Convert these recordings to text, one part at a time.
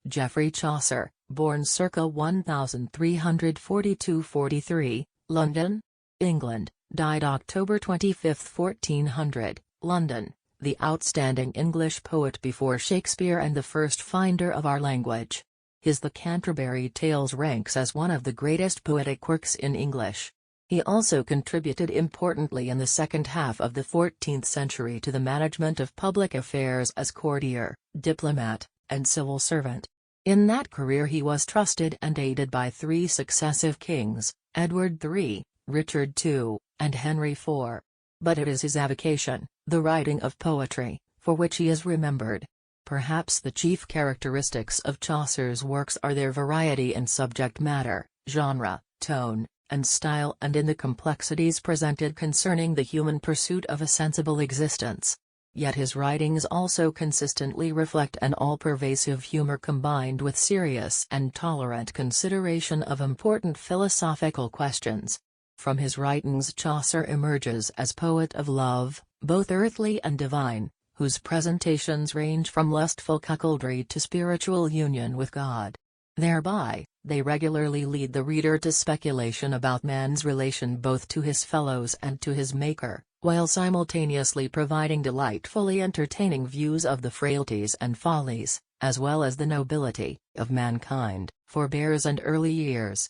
Geoffrey Chaucer, born circa 1342–43, London, England, died October 25, 1400, London, the outstanding English poet before Shakespeare and the first finder of our language. His The Canterbury Tales ranks as one of the greatest poetic works in English. He also contributed importantly in the second half of the 14th century to the management of public affairs as courtier, diplomat, and civil servant. In that career he was trusted and aided by three successive kings, Edward III, Richard II, and Henry IV. But it is his avocation, the writing of poetry, for which he is remembered. Perhaps the chief characteristics of Chaucer's works are their variety in subject matter, genre, tone, and style, and in the complexities presented concerning the human pursuit of a sensible existence. Yet his writings also consistently reflect an all-pervasive humor combined with serious and tolerant consideration of important philosophical questions. From his writings Chaucer emerges as poet of love, both earthly and divine, whose presentations range from lustful cuckoldry to spiritual union with God. Thereby, they regularly lead the reader to speculation about man's relation both to his fellows and to his Maker, while simultaneously providing delightfully entertaining views of the frailties and follies, as well as the nobility, of mankind, forebears and early years.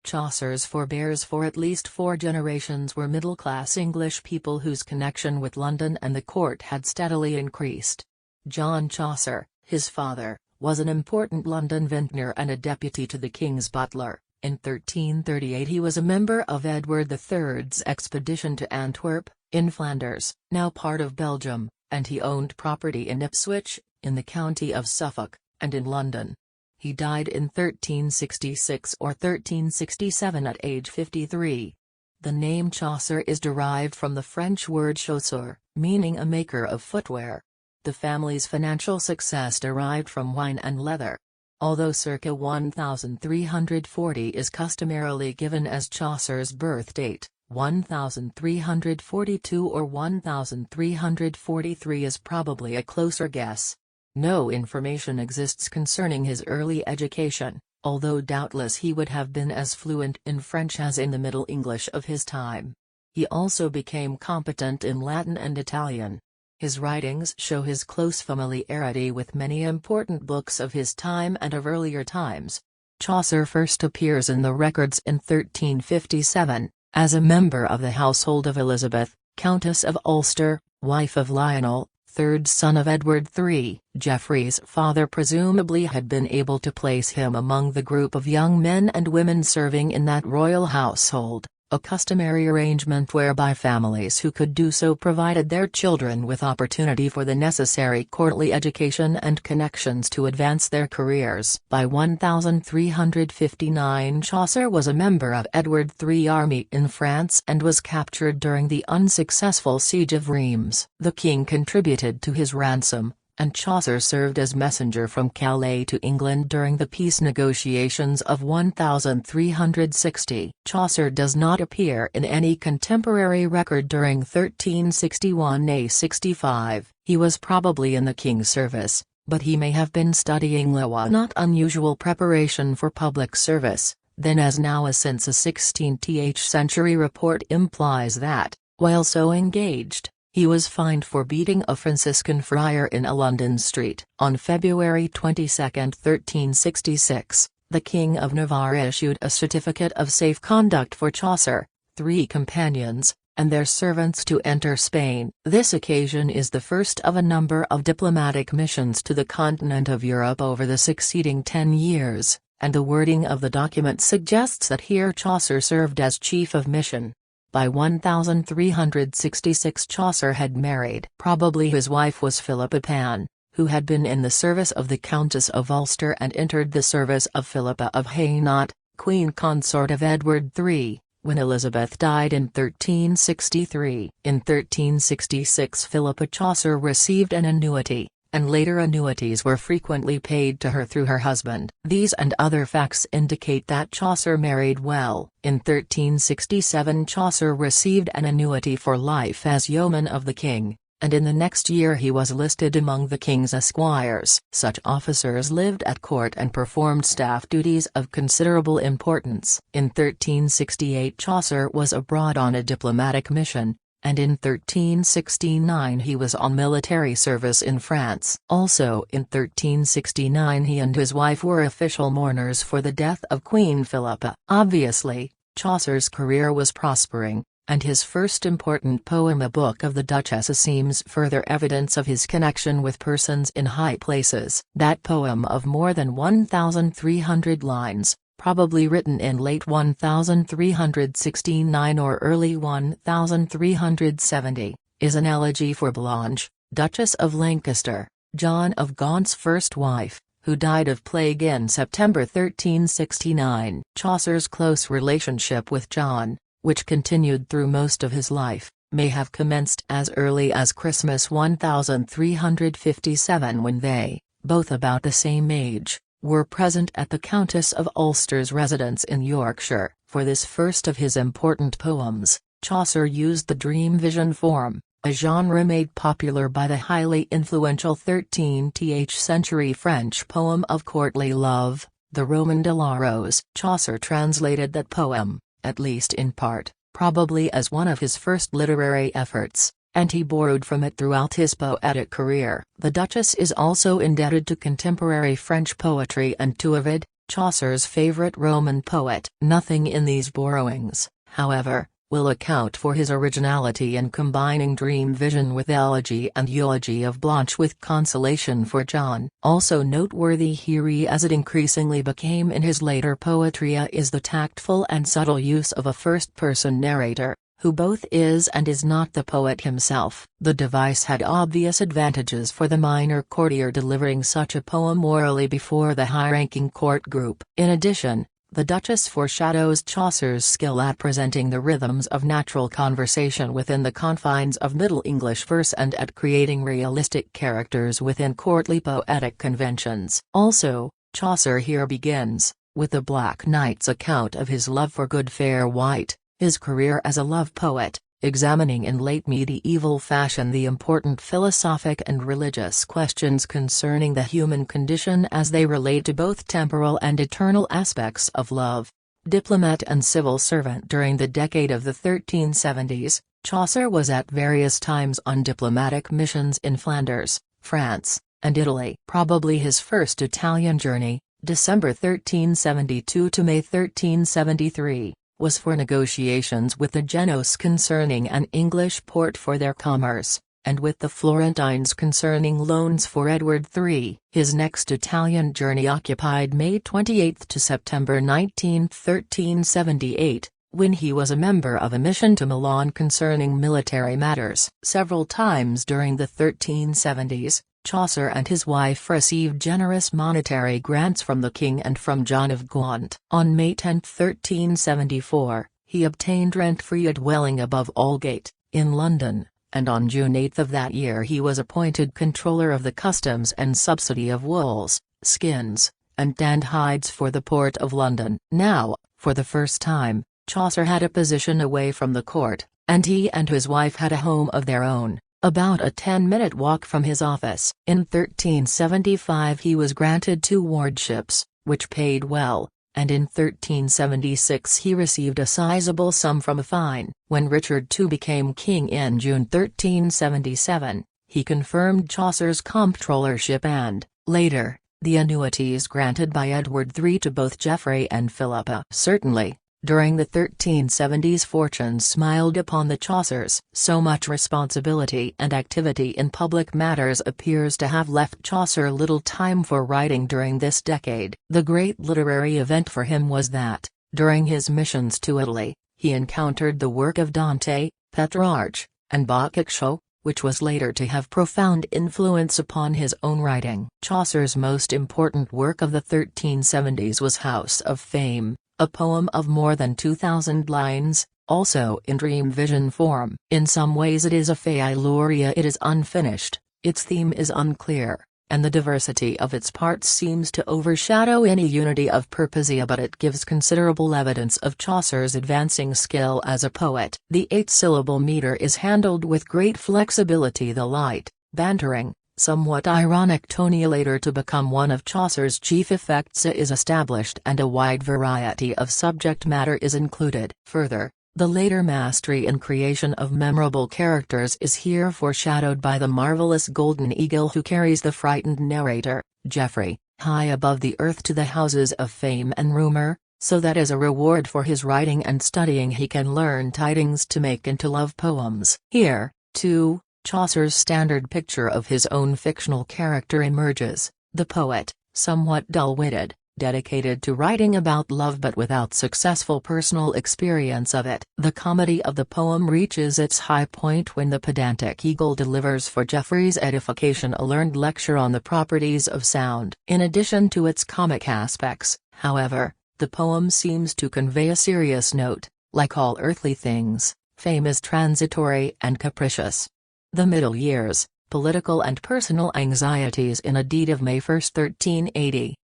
Chaucer's forebears for at least 4 generations were middle-class English people whose connection with London and the court had steadily increased. John Chaucer, his father, was an important London vintner and a deputy to the king's butler. In 1338 he was a member of Edward III's expedition to Antwerp, in Flanders, now part of Belgium, and he owned property in Ipswich, in the county of Suffolk, and in London. He died in 1366 or 1367 at age 53. The name Chaucer is derived from the French word chausseur, meaning a maker of footwear. The family's financial success derived from wine and leather. Although circa 1340 is customarily given as Chaucer's birth date, 1342 or 1343 is probably a closer guess. No information exists concerning his early education, although doubtless he would have been as fluent in French as in the Middle English of his time. He also became competent in Latin and Italian. His writings show his close familiarity with many important books of his time and of earlier times. Chaucer first appears in the records in 1357, as a member of the household of Elizabeth, Countess of Ulster, wife of Lionel, third son of Edward III. Geoffrey's father presumably had been able to place him among the group of young men and women serving in that royal household, a customary arrangement whereby families who could do so provided their children with opportunity for the necessary courtly education and connections to advance their careers. By 1359 Chaucer was a member of Edward III's army in France and was captured during the unsuccessful siege of Reims. The king contributed to his ransom, and Chaucer served as messenger from Calais to England during the peace negotiations of 1360. Chaucer does not appear in any contemporary record during 1361–65. He was probably in the king's service, but he may have been studying law, not unusual preparation for public service, then as now, as since a 16th century report implies that, while so engaged, he was fined for beating a Franciscan friar in a London street. On February 22, 1366, the King of Navarre issued a certificate of safe conduct for Chaucer, 3 companions, and their servants to enter Spain. This occasion is the first of a number of diplomatic missions to the continent of Europe over the succeeding 10 years, and the wording of the document suggests that here Chaucer served as chief of mission. By 1366 Chaucer had married. Probably his wife was Philippa Pan, who had been in the service of the Countess of Ulster and entered the service of Philippa of Hainaut, queen consort of Edward III, when Elizabeth died in 1363. In 1366 Philippa Chaucer received an annuity, and later annuities were frequently paid to her through her husband. These and other facts indicate that Chaucer married well. In 1367 Chaucer received an annuity for life as yeoman of the king, and in the next year he was listed among the king's esquires. Such officers lived at court and performed staff duties of considerable importance. In 1368 Chaucer was abroad on a diplomatic mission, and in 1369 he was on military service in France. Also in 1369 he and his wife were official mourners for the death of Queen Philippa. Obviously, Chaucer's career was prospering, and his first important poem, A Book of the Duchess, seems further evidence of his connection with persons in high places. That poem of more than 1,300 lines, probably written in late 1369 or early 1370, is an elegy for Blanche, Duchess of Lancaster, John of Gaunt's first wife, who died of plague in September 1369. Chaucer's close relationship with John, which continued through most of his life, may have commenced as early as Christmas 1357, when they, both about the same age, were present at the Countess of Ulster's residence in Yorkshire. For this first of his important poems, Chaucer used the dream vision form, a genre made popular by the highly influential 13th century French poem of courtly love, the Roman de la Rose. Chaucer translated that poem, at least in part, probably as one of his first literary efforts, and he borrowed from it throughout his poetic career. The Duchess is also indebted to contemporary French poetry and to Ovid, Chaucer's favorite Roman poet. Nothing in these borrowings, however, will account for his originality in combining dream vision with elegy and eulogy of Blanche with consolation for John. Also noteworthy here, as it increasingly became in his later poetry, is the tactful and subtle use of a first-person narrator, who both is and is not the poet himself. The device had obvious advantages for the minor courtier delivering such a poem orally before the high-ranking court group. In addition, the Duchess foreshadows Chaucer's skill at presenting the rhythms of natural conversation within the confines of Middle English verse and at creating realistic characters within courtly poetic conventions. Also, Chaucer here begins, with the Black Knight's account of his love for good fair wight, his career as a love poet, examining in late medieval fashion the important philosophic and religious questions concerning the human condition as they relate to both temporal and eternal aspects of love. Diplomat and civil servant during the decade of the 1370s, Chaucer was at various times on diplomatic missions in Flanders, France, and Italy. Probably his first Italian journey, December 1372 to May 1373. Was for negotiations with the Genoese concerning an English port for their commerce, and with the Florentines concerning loans for Edward III. His next Italian journey occupied May 28 to September 19, 1378, when he was a member of a mission to Milan concerning military matters. Several times during the 1370s, Chaucer and his wife received generous monetary grants from the king and from John of Gaunt. On May 10, 1374, he obtained rent-free a dwelling above Aldgate, in London, and on June 8 of that year he was appointed Controller of the Customs and Subsidy of Wools, Skins, and Tanned Hides for the Port of London. Now, for the first time, Chaucer had a position away from the court, and he and his wife had a home of their own, about a 10-minute walk from his office. In 1375 he was granted 2 wardships, which paid well, and in 1376 he received a sizable sum from a fine. When Richard II became king in June 1377, he confirmed Chaucer's comptrollership and, later, the annuities granted by Edward III to both Geoffrey and Philippa. Certainly, during the 1370s fortune smiled upon the Chaucers. So much responsibility and activity in public matters appears to have left Chaucer little time for writing during this decade. The great literary event for him was that, during his missions to Italy, he encountered the work of Dante, Petrarch, and Boccaccio, which was later to have profound influence upon his own writing. Chaucer's most important work of the 1370s was House of Fame, a poem of more than 2,000 lines, also in dream vision form. In some ways it is a failure. It is unfinished, its theme is unclear, and the diversity of its parts seems to overshadow any unity of purpose, but it gives considerable evidence of Chaucer's advancing skill as a poet. The 8-syllable meter is handled with great flexibility. The light, bantering, somewhat ironic tone later to become one of Chaucer's chief effects is established, and a wide variety of subject matter is included. Further, the later mastery in creation of memorable characters is here foreshadowed by the marvelous golden eagle who carries the frightened narrator, Geoffrey, high above the earth to the houses of fame and rumor, so that as a reward for his writing and studying he can learn tidings to make into love poems. Here, too, Chaucer's standard picture of his own fictional character emerges, the poet, somewhat dull-witted, dedicated to writing about love but without successful personal experience of it. The comedy of the poem reaches its high point when the pedantic eagle delivers for Geoffrey's edification a learned lecture on the properties of sound. In addition to its comic aspects, however, the poem seems to convey a serious note. Like all earthly things, fame is transitory and capricious. The Middle Years, political and personal anxieties. In a deed of May 1, 1380,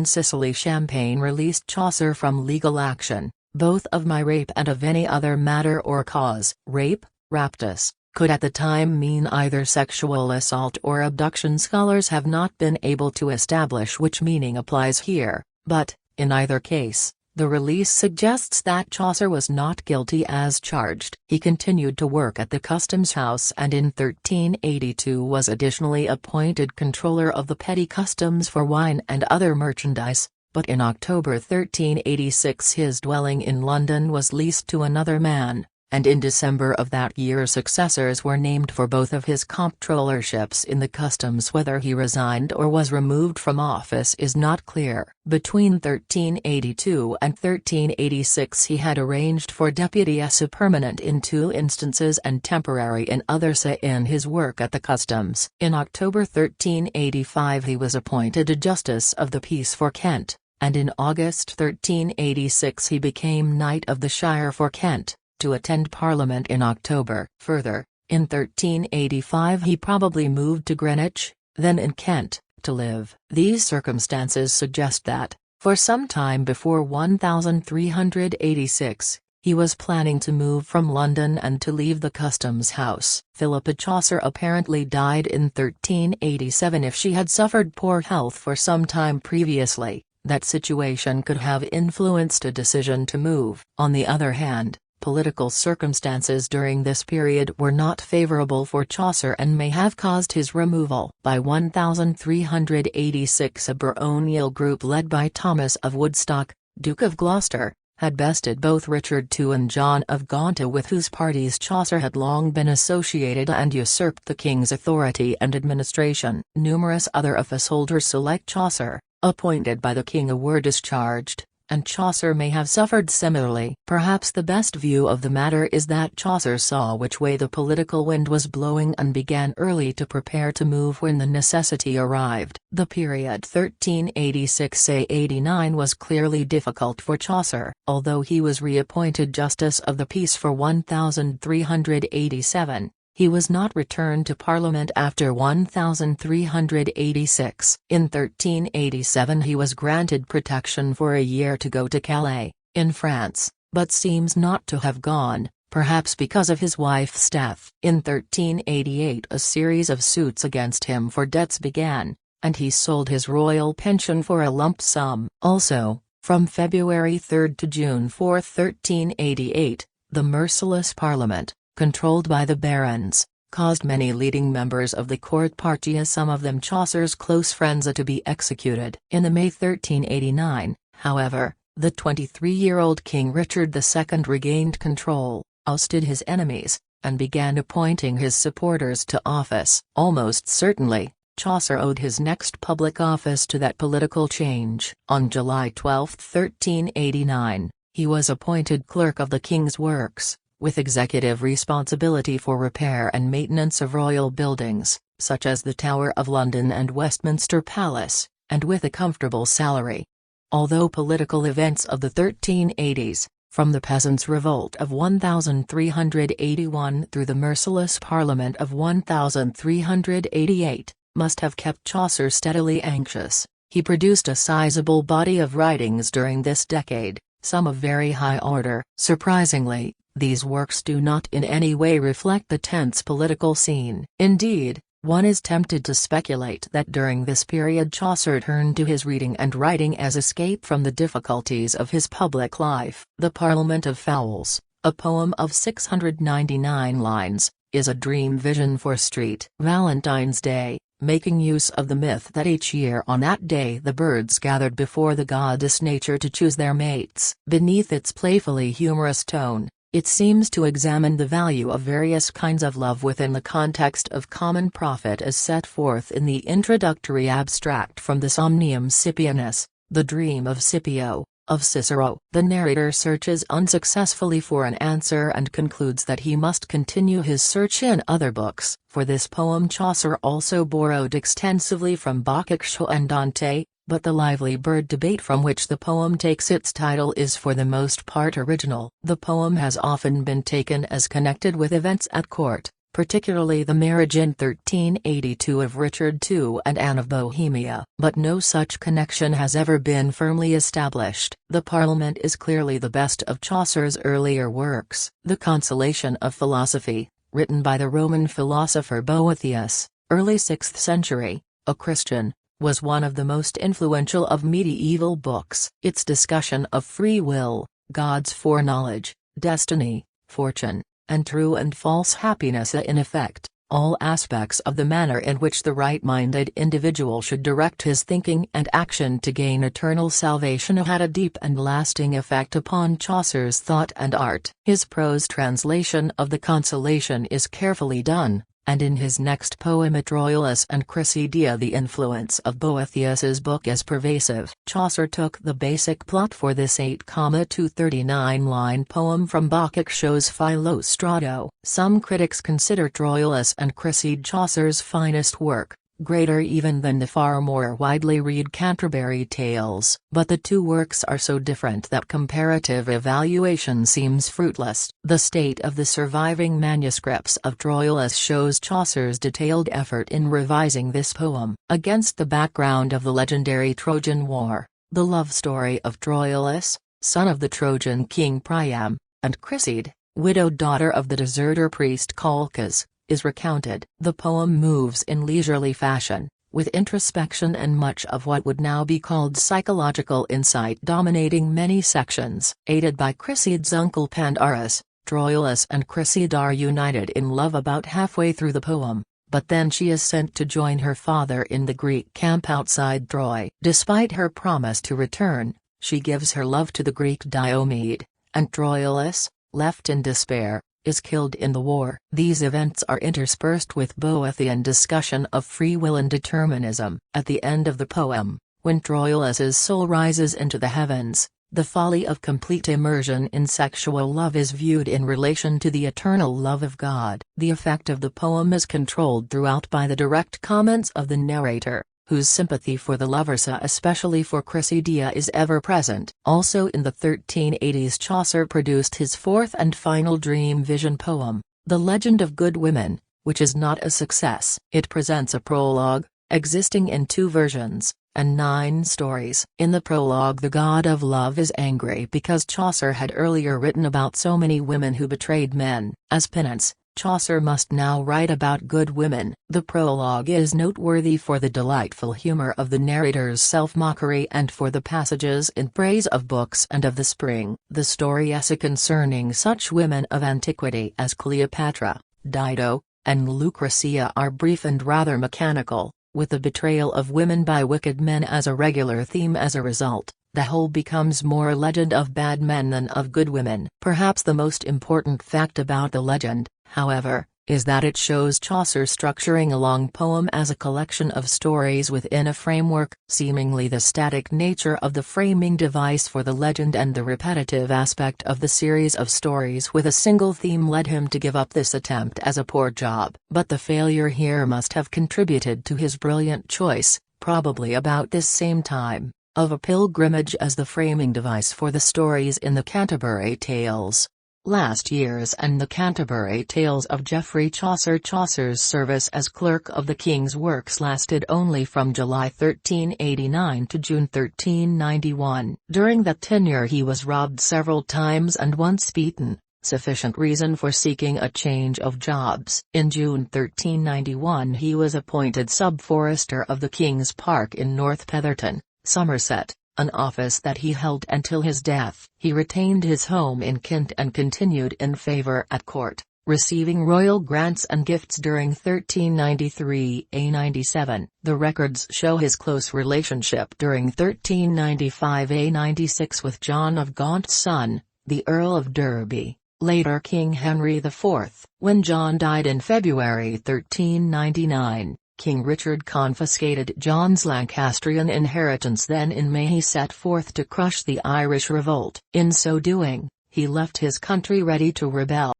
Cicely Champagne released Chaucer from legal action, both of my rape and of any other matter or cause. Rape, raptus, could at the time mean either sexual assault or abduction. Scholars have not been able to establish which meaning applies here, but, in either case, the release suggests that Chaucer was not guilty as charged. He continued to work at the Customs House and in 1382 was additionally appointed Controller of the Petty Customs for wine and other merchandise, but in October 1386 his dwelling in London was leased to another man, and in December of that year successors were named for both of his comptrollerships in the customs. Whether he resigned or was removed from office is not clear. Between 1382 and 1386 he had arranged for deputy as a permanent in 2 instances and temporary in others in his work at the customs. In October 1385 he was appointed a Justice of the Peace for Kent, and in August 1386 he became Knight of the Shire for Kent, to attend Parliament in October. Further, in 1385 he probably moved to Greenwich, then in Kent, to live. These circumstances suggest that, for some time before 1386, he was planning to move from London and to leave the Customs House. Philippa Chaucer apparently died in 1387. If she had suffered poor health for some time previously, that situation could have influenced a decision to move. On the other hand, political circumstances during this period were not favorable for Chaucer and may have caused his removal. By 1386 a baronial group led by Thomas of Woodstock, Duke of Gloucester, had bested both Richard II and John of Gaunt, with whose parties Chaucer had long been associated, and usurped the king's authority and administration. Numerous other office holders like Chaucer, appointed by the king, were discharged, and Chaucer may have suffered similarly. Perhaps the best view of the matter is that Chaucer saw which way the political wind was blowing and began early to prepare to move when the necessity arrived. The period 1386–89 was clearly difficult for Chaucer. Although he was reappointed Justice of the Peace for 1387, he was not returned to Parliament after 1386. In 1387 he was granted protection for a year to go to Calais, in France, but seems not to have gone, perhaps because of his wife's death. In 1388 a series of suits against him for debts began, and he sold his royal pension for a lump sum. Also, from February 3 to June 4, 1388, the merciless Parliament, controlled by the barons, caused many leading members of the court party, some of them Chaucer's close friends, to be executed. In the May 1389, however, the 23-year-old King Richard II regained control, ousted his enemies, and began appointing his supporters to office. Almost certainly, Chaucer owed his next public office to that political change. On July 12, 1389, he was appointed Clerk of the King's Works, with executive responsibility for repair and maintenance of royal buildings, such as the Tower of London and Westminster Palace, and with a comfortable salary. Although political events of the 1380s, from the Peasants' Revolt of 1381 through the merciless Parliament of 1388, must have kept Chaucer steadily anxious. He produced a sizable body of writings during this decade, some of very high order. Surprisingly, these works do not in any way reflect the tense political scene. Indeed, one is tempted to speculate that during this period Chaucer turned to his reading and writing as escape from the difficulties of his public life. The Parliament of Fowls, a poem of 699 lines, is a dream vision for St. Valentine's Day, making use of the myth that each year on that day the birds gathered before the goddess Nature to choose their mates. Beneath its playfully humorous tone, it seems to examine the value of various kinds of love within the context of common profit as set forth in the introductory abstract from the Somnium Scipionus, the Dream of Scipio, of Cicero. The narrator searches unsuccessfully for an answer and concludes that he must continue his search in other books. For this poem Chaucer also borrowed extensively from Boccaccio and Dante, but the lively bird debate from which the poem takes its title is for the most part original. The poem has often been taken as connected with events at court, particularly the marriage in 1382 of Richard II and Anne of Bohemia. But no such connection has ever been firmly established. The Parliament is clearly the best of Chaucer's earlier works. The Consolation of Philosophy, written by the Roman philosopher Boethius, early 6th century, a Christian, was one of the most influential of medieval books. Its discussion of free will, God's foreknowledge, destiny, fortune, and true and false happiness, in effect, all aspects of the manner in which the right-minded individual should direct his thinking and action to gain eternal salvation, had a deep and lasting effect upon Chaucer's thought and art. His prose translation of the Consolation is carefully done, and in his next poem Troilus and Chrissy the influence of Boethius's book is pervasive. Chaucer took the basic plot for this 8,239-line poem from Boccaccio's Philostrato. Some critics consider Troilus and Chrissy Chaucer's finest work, greater even than the far more widely read Canterbury Tales. But the two works are so different that comparative evaluation seems fruitless. The state of the surviving manuscripts of Troilus shows Chaucer's detailed effort in revising this poem. Against the background of the legendary Trojan War, the love story of Troilus, son of the Trojan king Priam, and Chrissy, widowed daughter of the deserter priest Calchas, is recounted. The poem moves in leisurely fashion, with introspection and much of what would now be called psychological insight dominating many sections. Aided by Chryseid's uncle Pandarus, Troilus and Chrissy are united in love about halfway through the poem, but then she is sent to join her father in the Greek camp outside Troy. Despite her promise to return, she gives her love to the Greek Diomed, and Troilus, left in despair, is killed in the war. These events are interspersed with Boethian discussion of free will and determinism. At the end of the poem, when Troilus's soul rises into the heavens, the folly of complete immersion in sexual love is viewed in relation to the eternal love of God. The effect of the poem is controlled throughout by the direct comments of the narrator, whose sympathy for the lovers, especially for Chrissy, is ever present. Also in the 1380s Chaucer produced his fourth and final dream vision poem, The Legend of Good Women, which is not a success. It presents a prologue, existing in 2 versions, and 9 stories. In the prologue the god of love is angry because Chaucer had earlier written about so many women who betrayed men. As penance, Chaucer must now write about good women. The prologue is noteworthy for the delightful humor of the narrator's self-mockery and for the passages in praise of books and of the spring. The story essay concerning such women of antiquity as Cleopatra, Dido, and Lucretia are brief and rather mechanical, with the betrayal of women by wicked men as a regular theme. As a result, the whole becomes more a legend of bad men than of good women. Perhaps the most important fact about the legend, however, is that it shows Chaucer structuring a long poem as a collection of stories within a framework. Seemingly the static nature of the framing device for the legend and the repetitive aspect of the series of stories with a single theme led him to give up this attempt as a poor job. But the failure here must have contributed to his brilliant choice, probably about this same time, of a pilgrimage as the framing device for the stories in the Canterbury Tales. Last Years and the Canterbury Tales of Geoffrey Chaucer. Chaucer's service as clerk of the King's works lasted only from July 1389 to June 1391. During that tenure he was robbed several times and once beaten, sufficient reason for seeking a change of jobs. In June 1391 he was appointed sub-forester of the King's Park in North Petherton, Somerset, an office that he held until his death. He retained his home in Kent and continued in favour at court, receiving royal grants and gifts during 1393–97. The records show his close relationship during 1395–96 with John of Gaunt's son, the Earl of Derby, later King Henry IV. When John died in February 1399, King Richard confiscated John's Lancastrian inheritance. Then in May he set forth to crush the Irish revolt. In so doing, he left his country ready to rebel.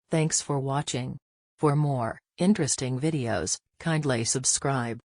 Thanks for watching. For more interesting videos, kindly subscribe.